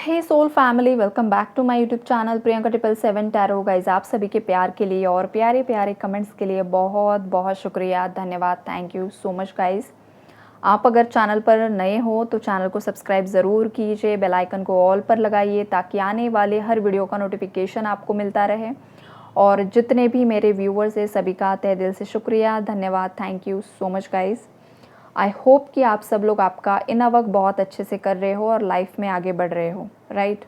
Hey soul family, welcome back to my YouTube channel Priyanka 777 tarot. Guys, आप सभी के प्यार के लिए और प्यारे प्यारे कमेंट्स के लिए बहुत बहुत शुक्रिया, धन्यवाद, thank you so much guys. आप अगर चैनल पर नए हो तो चैनल को सब्सक्राइब ज़रूर कीजिए, बेल आइकन को ऑल पर लगाइए ताकि आने वाले हर वीडियो का नोटिफिकेशन आपको मिलता रहे। और जितने भी मेरे व्यूवर्स हैं सभी का तहे दिल से शुक्रिया, धन्यवाद, thank you so much guys. I hope कि आप सब लोग आपका इनर वर्क बहुत अच्छे से कर रहे हो और लाइफ में आगे बढ़ रहे हो, राइट।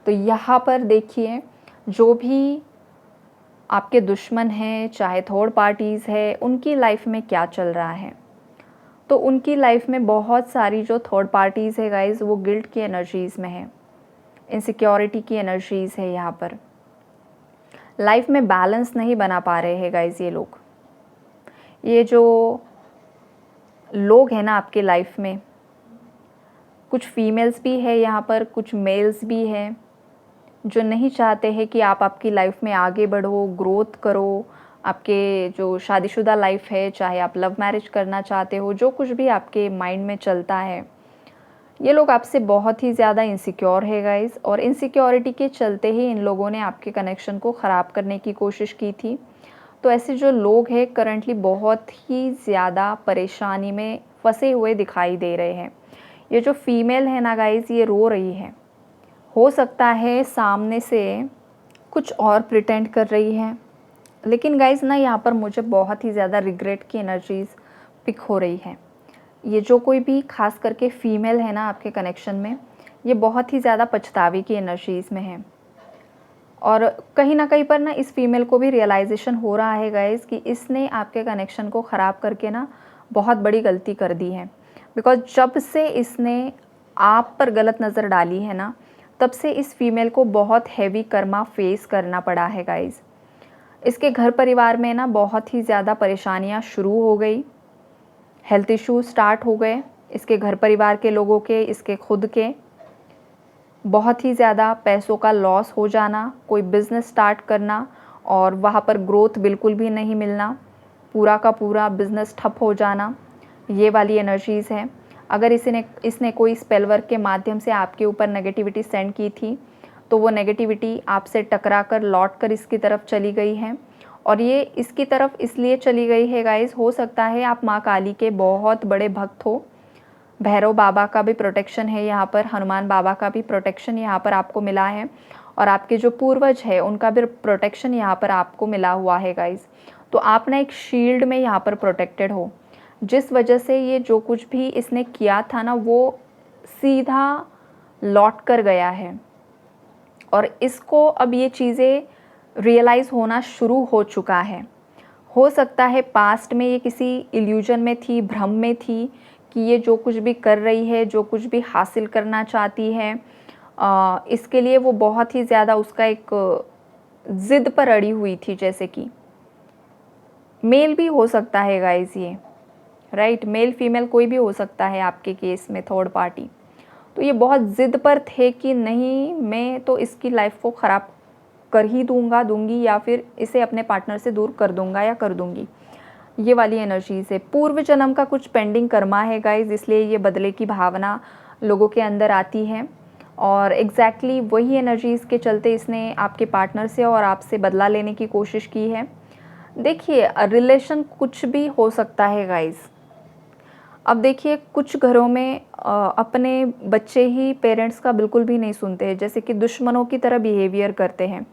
तो यहाँ पर देखिए, जो भी आपके दुश्मन हैं, चाहे थर्ड पार्टीज़ है, उनकी लाइफ में क्या चल रहा है। तो उनकी लाइफ में बहुत सारी जो थर्ड पार्टीज़ है गाइज, वो गिल्ट की एनर्जीज़ में है, इनसिक्योरिटी की एनर्जीज़ है। यहाँ पर लाइफ में बैलेंस नहीं बना पा रहे हैं गाइज ये जो लोग हैं ना आपके लाइफ में, कुछ फीमेल्स भी है यहाँ पर, कुछ मेल्स भी हैं जो नहीं चाहते हैं कि आप आपकी लाइफ में आगे बढ़ो, ग्रोथ करो। आपके जो शादीशुदा लाइफ है, चाहे आप लव मैरिज करना चाहते हो, जो कुछ भी आपके माइंड में चलता है, ये लोग आपसे बहुत ही ज़्यादा इनसिक्योर है गाइस। और इनसिक्योरिटी के चलते ही इन लोगों ने आपके कनेक्शन को ख़राब करने की कोशिश की थी। तो ऐसे जो लोग हैं करंटली बहुत ही ज़्यादा परेशानी में फंसे हुए दिखाई दे रहे हैं। ये जो फीमेल है ना गाइज़, ये रो रही है। हो सकता है सामने से कुछ और प्रिटेंड कर रही है, लेकिन गाइज़ ना यहाँ पर मुझे बहुत ही ज़्यादा रिग्रेट की एनर्जीज़ पिक हो रही है। ये जो कोई भी खास करके फीमेल है ना आपके कनेक्शन में, ये बहुत ही ज़्यादा पछतावे की एनर्जीज़ में है। और कहीं ना कहीं पर ना इस फीमेल को भी रियलाइजेशन हो रहा है गाइज़ कि इसने आपके कनेक्शन को ख़राब करके ना बहुत बड़ी गलती कर दी है। बिकॉज जब से इसने आप पर गलत नज़र डाली है ना, तब से इस फीमेल को बहुत हैवी कर्मा फेस करना पड़ा है गाइज़। इसके घर परिवार में ना बहुत ही ज़्यादा परेशानियाँ शुरू हो गई, हेल्थ इशू स्टार्ट हो गए इसके घर परिवार के लोगों के, इसके खुद के। बहुत ही ज़्यादा पैसों का लॉस हो जाना, कोई बिज़नेस स्टार्ट करना और वहाँ पर ग्रोथ बिल्कुल भी नहीं मिलना, पूरा का पूरा बिज़नेस ठप हो जाना, ये वाली एनर्जीज़ है। अगर इसने कोई स्पेल वर्क के माध्यम से आपके ऊपर नेगेटिविटी सेंड की थी, तो वो नेगेटिविटी आपसे टकरा कर लौट कर इसकी तरफ चली गई है। और ये इसकी तरफ इसलिए चली गई है गाइज़, हो सकता है आप माँ काली के बहुत बड़े भक्त हो, भैरव बाबा का भी प्रोटेक्शन है यहाँ पर, हनुमान बाबा का भी प्रोटेक्शन यहाँ पर आपको मिला है, और आपके जो पूर्वज है उनका भी प्रोटेक्शन यहाँ पर आपको मिला हुआ है गाइज़। तो आप ना एक शील्ड में यहाँ पर प्रोटेक्टेड हो, जिस वजह से ये जो कुछ भी इसने किया था ना, वो सीधा लौट कर गया है। और इसको अब ये चीज़ें रियलाइज़ होना शुरू हो चुका है। हो सकता है पास्ट में ये किसी इल्यूजन में थी, भ्रम में थी कि ये जो कुछ भी कर रही है, जो कुछ भी हासिल करना चाहती है, इसके लिए वो बहुत ही ज़्यादा उसका एक ज़िद पर अड़ी हुई थी। जैसे कि मेल भी हो सकता है गाइस ये, राइट, मेल फीमेल कोई भी हो सकता है आपके केस में थर्ड पार्टी। तो ये बहुत ज़िद पर थे कि नहीं, मैं तो इसकी लाइफ को ख़राब कर ही दूंगी, या फिर इसे अपने पार्टनर से दूर कर दूंगा या कर दूंगी। ये वाली एनर्जी से पूर्व जन्म का कुछ पेंडिंग कर्मा है गाइज, इसलिए ये बदले की भावना लोगों के अंदर आती है। और एग्जैक्टली वही एनर्जीज़ के चलते इसने आपके पार्टनर से और आपसे बदला लेने की कोशिश की है। देखिए, रिलेशन कुछ भी हो सकता है गाइज। अब देखिए, कुछ घरों में अपने बच्चे ही पेरेंट्स का बिल्कुल भी नहीं सुनते हैं, जैसे कि दुश्मनों की तरह बिहेवियर करते हैं।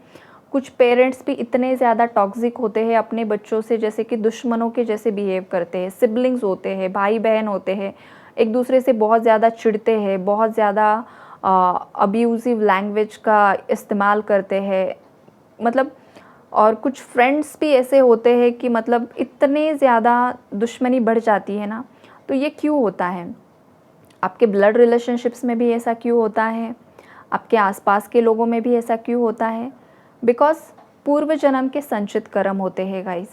कुछ पेरेंट्स भी इतने ज़्यादा टॉक्सिक होते हैं अपने बच्चों से, जैसे कि दुश्मनों के जैसे बिहेव करते हैं। सिबलिंग्स होते हैं, भाई बहन होते हैं, एक दूसरे से बहुत ज़्यादा चिढ़ते हैं, बहुत ज़्यादा अब्यूज़िव लैंग्वेज का इस्तेमाल करते हैं, मतलब। और कुछ फ्रेंड्स भी ऐसे होते हैं कि मतलब इतने ज़्यादा दुश्मनी बढ़ जाती है ना। तो ये क्यों होता है? आपके ब्लड रिलेशनशिप्स में भी ऐसा क्यों होता है? आपके आसपास के लोगों में भी ऐसा क्यों होता है? बिकॉज पूर्व जन्म के संचित कर्म होते हैं गाइस,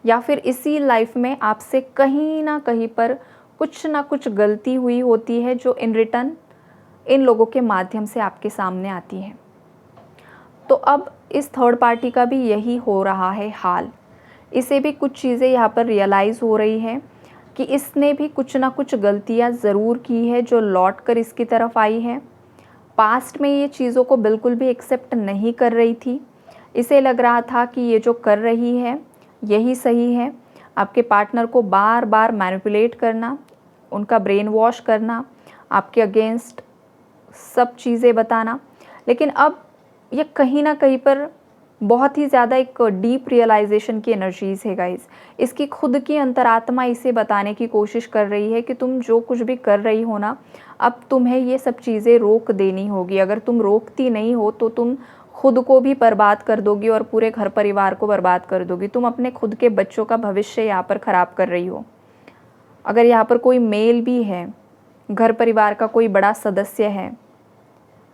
या फिर इसी लाइफ में आपसे कहीं ना कहीं पर कुछ ना कुछ गलती हुई होती है, जो इन रिटर्न इन लोगों के माध्यम से आपके सामने आती है। तो अब इस थर्ड पार्टी का भी यही हो रहा है हाल। इसे भी कुछ चीज़ें यहाँ पर रियलाइज़ हो रही है कि इसने भी कुछ ना कुछ गलतियाँ ज़रूर की है, जो लौट कर इसकी तरफ आई है। पास्ट में ये चीज़ों को बिल्कुल भी एक्सेप्ट नहीं कर रही थी। इसे लग रहा था कि ये जो कर रही है यही सही है। आपके पार्टनर को बार बार मैनिपुलेट करना, उनका ब्रेन वॉश करना, आपके अगेंस्ट सब चीज़ें बताना। लेकिन अब ये कहीं ना कहीं पर बहुत ही ज़्यादा एक डीप रियलाइजेशन की एनर्जीज़ है गाइस। इसकी खुद की अंतरात्मा इसे बताने की कोशिश कर रही है कि तुम जो कुछ भी कर रही हो ना, अब तुम्हें ये सब चीज़ें रोक देनी होगी। अगर तुम रोकती नहीं हो तो तुम खुद को भी बर्बाद कर दोगी और पूरे घर परिवार को बर्बाद कर दोगी। तुम अपने खुद के बच्चों का भविष्य यहाँ पर ख़राब कर रही हो। अगर यहाँ पर कोई मेल भी है, घर परिवार का कोई बड़ा सदस्य है,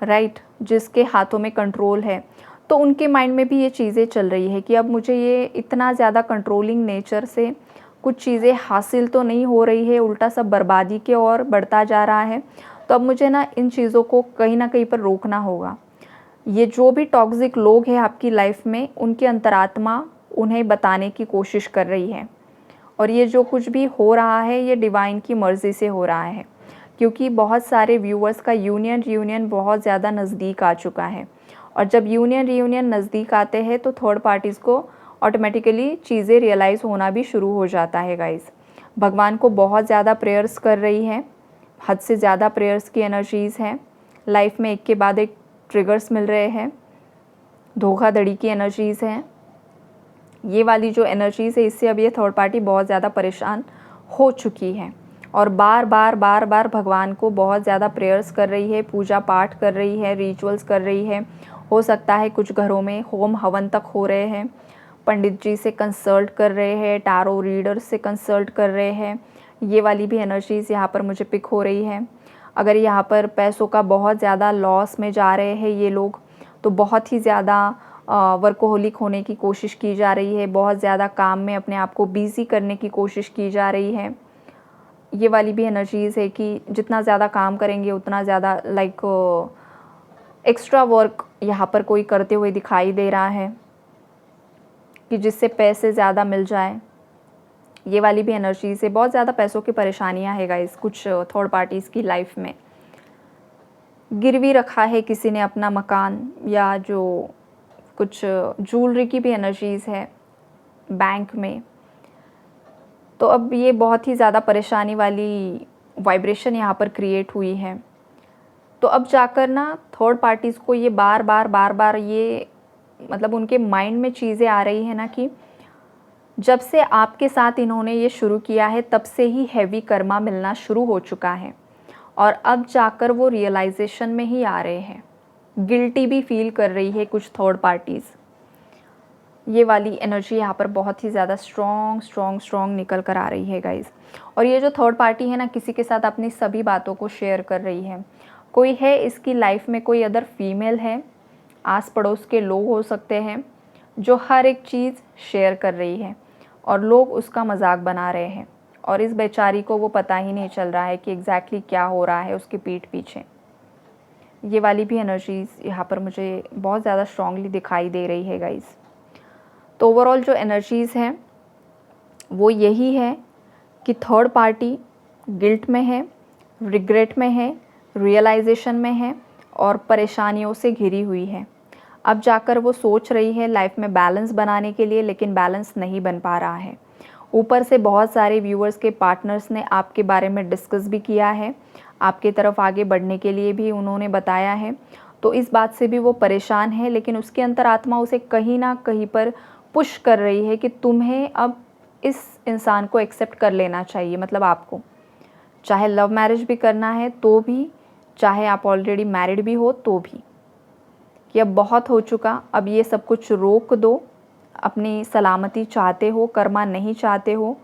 राइट, जिसके हाथों में कंट्रोल है, तो उनके माइंड में भी ये चीज़ें चल रही है कि अब मुझे ये इतना ज़्यादा कंट्रोलिंग नेचर से कुछ चीज़ें हासिल तो नहीं हो रही है, उल्टा सब बर्बादी के ओर बढ़ता जा रहा है। तो अब मुझे ना इन चीज़ों को कहीं ना कहीं पर रोकना होगा। ये जो भी टॉक्सिक लोग हैं आपकी लाइफ में, उनकी अंतरात्मा उन्हें बताने की कोशिश कर रही है। और ये जो कुछ भी हो रहा है ये डिवाइन की मर्ज़ी से हो रहा है, क्योंकि बहुत सारे व्यूअर्स का यूनियन रियूनियन बहुत ज़्यादा नज़दीक आ चुका है। और जब यूनियन रियूनियन नज़दीक आते हैं तो थर्ड पार्टीज़ को ऑटोमेटिकली चीज़ें रियलाइज़ होना भी शुरू हो जाता है गाइस। भगवान को बहुत ज़्यादा प्रेयर्स कर रही है, हद से ज़्यादा प्रेयर्स की एनर्जीज़ हैं। लाइफ में एक के बाद एक ट्रिगर्स मिल रहे हैं, धोखाधड़ी की एनर्जीज़ हैं। ये वाली जो एनर्जीज़ है, इससे अब ये थर्ड पार्टी बहुत ज़्यादा परेशान हो चुकी है और बार बार भगवान को बहुत ज़्यादा प्रेयर्स कर रही है, पूजा पाठ कर रही है, रिचुअल्स कर रही है। हो सकता है कुछ घरों में होम हवन तक हो रहे हैं, पंडित जी से कंसल्ट कर रहे हैं, टारो रीडर से कंसल्ट कर रहे हैं। ये वाली भी एनर्जीज़ यहाँ पर मुझे पिक हो रही है। अगर यहाँ पर पैसों का बहुत ज़्यादा लॉस में जा रहे हैं ये लोग, तो बहुत ही ज़्यादा वर्कोहोलिक होने की कोशिश की जा रही है, बहुत ज़्यादा काम में अपने आप को बिज़ी करने की कोशिश की जा रही है। ये वाली भी एनर्जीज़ है कि जितना ज़्यादा काम करेंगे उतना ज़्यादा लाइक एक्स्ट्रा वर्क यहाँ पर कोई करते हुए दिखाई दे रहा है कि जिससे पैसे ज़्यादा मिल जाए। ये वाली भी एनर्जीज़ है, बहुत ज़्यादा पैसों की परेशानियाँ है गाइस कुछ थर्ड पार्टीज़ की लाइफ में। गिरवी रखा है किसी ने अपना मकान, या जो कुछ ज्वेलरी की भी एनर्जीज़ है बैंक में। तो अब ये बहुत ही ज़्यादा परेशानी वाली वाइब्रेशन यहाँ पर क्रिएट हुई है। तो अब जाकर ना थर्ड पार्टीज़ को ये बार बार ये मतलब उनके माइंड में चीज़ें आ रही है ना कि जब से आपके साथ इन्होंने ये शुरू किया है तब से ही हैवी कर्मा मिलना शुरू हो चुका है और अब जाकर वो रियलाइजेशन में ही आ रहे हैं। गिल्टी भी फील कर रही है कुछ थर्ड पार्टीज़। ये वाली एनर्जी यहाँ पर बहुत ही ज़्यादा स्ट्रॉन्ग निकल कर आ रही है गाइज़। और ये जो थर्ड पार्टी है ना, किसी के साथ अपनी सभी बातों को शेयर कर रही है। कोई है इसकी लाइफ में, कोई अदर फीमेल है, आस पड़ोस के लोग हो सकते हैं, जो हर एक चीज़ शेयर कर रही है और लोग उसका मजाक बना रहे हैं और इस बेचारी को वो पता ही नहीं चल रहा है कि एग्जैक्टली क्या हो रहा है उसकी पीठ पीछे। ये वाली भी एनर्जीज़ यहाँ पर मुझे बहुत ज़्यादा स्ट्रांगली दिखाई दे रही है गाइज़। तो ओवरऑल जो एनर्जीज़ हैं वो यही है कि थर्ड पार्टी गिल्ट में है, रिग्रेट में है, रियलाइजेशन में है और परेशानियों से घिरी हुई है। अब जाकर वो सोच रही है लाइफ में बैलेंस बनाने के लिए, लेकिन बैलेंस नहीं बन पा रहा है। ऊपर से बहुत सारे व्यूअर्स के पार्टनर्स ने आपके बारे में डिस्कस भी किया है, आपके तरफ आगे बढ़ने के लिए भी उन्होंने बताया है। तो इस बात से भी वो परेशान है, लेकिन उसकी अंतरात्मा उसे कहीं ना कहीं पर पुश कर रही है कि तुम्हें अब इस इंसान को एक्सेप्ट कर लेना चाहिए। मतलब आपको चाहे लव मैरिज भी करना है तो भी, चाहे आप ऑलरेडी मैरिड भी हो तो भी, कि अब बहुत हो चुका, अब ये सब कुछ रोक दो। अपनी सलामती चाहते हो, कर्मा नहीं चाहते हो,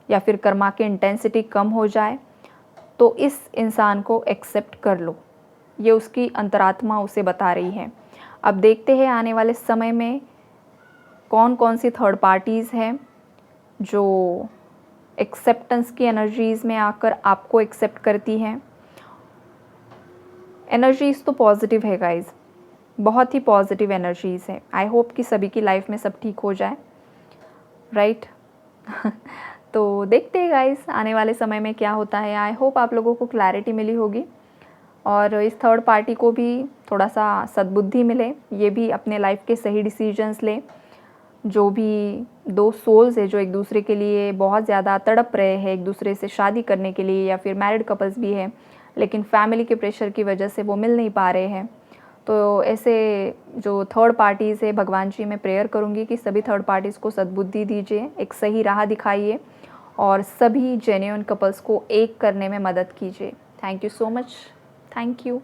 या फिर कर्मा की इंटेंसिटी कम हो जाए, तो इस इंसान को एक्सेप्ट कर लो। ये उसकी अंतरात्मा उसे बता रही है। अब देखते हैं आने वाले समय में कौन कौन सी थर्ड पार्टीज़ हैं जो एक्सेप्टेंस की एनर्जीज़ में आकर आपको एक्सेप्ट करती हैं। एनर्जीज़ तो पॉजिटिव है गाइज़, बहुत ही पॉजिटिव एनर्जीज़ है। आई होप कि सभी की लाइफ में सब ठीक हो जाए, राइट। तो देखते हैं गाइज़ आने वाले समय में क्या होता है। आई होप आप लोगों को क्लैरिटी मिली होगी और इस थर्ड पार्टी को भी थोड़ा सा सद्बुद्धि मिले, ये भी अपने लाइफ के सही डिसीजंस ले। जो भी दो सोल्स है जो एक दूसरे के लिए बहुत ज़्यादा तड़प रहे हैं एक दूसरे से शादी करने के लिए, या फिर मैरिड कपल्स भी हैं लेकिन फैमिली के प्रेशर की वजह से वो मिल नहीं पा रहे हैं, तो ऐसे जो थर्ड पार्टीज़ है, भगवान जी मैं प्रेयर करूँगी कि सभी थर्ड पार्टीज़ को सद्बुद्धि दीजिए, एक सही राह दिखाइए और सभी जेन्युइन कपल्स को एक करने में मदद कीजिए। Thank you so much. Thank you.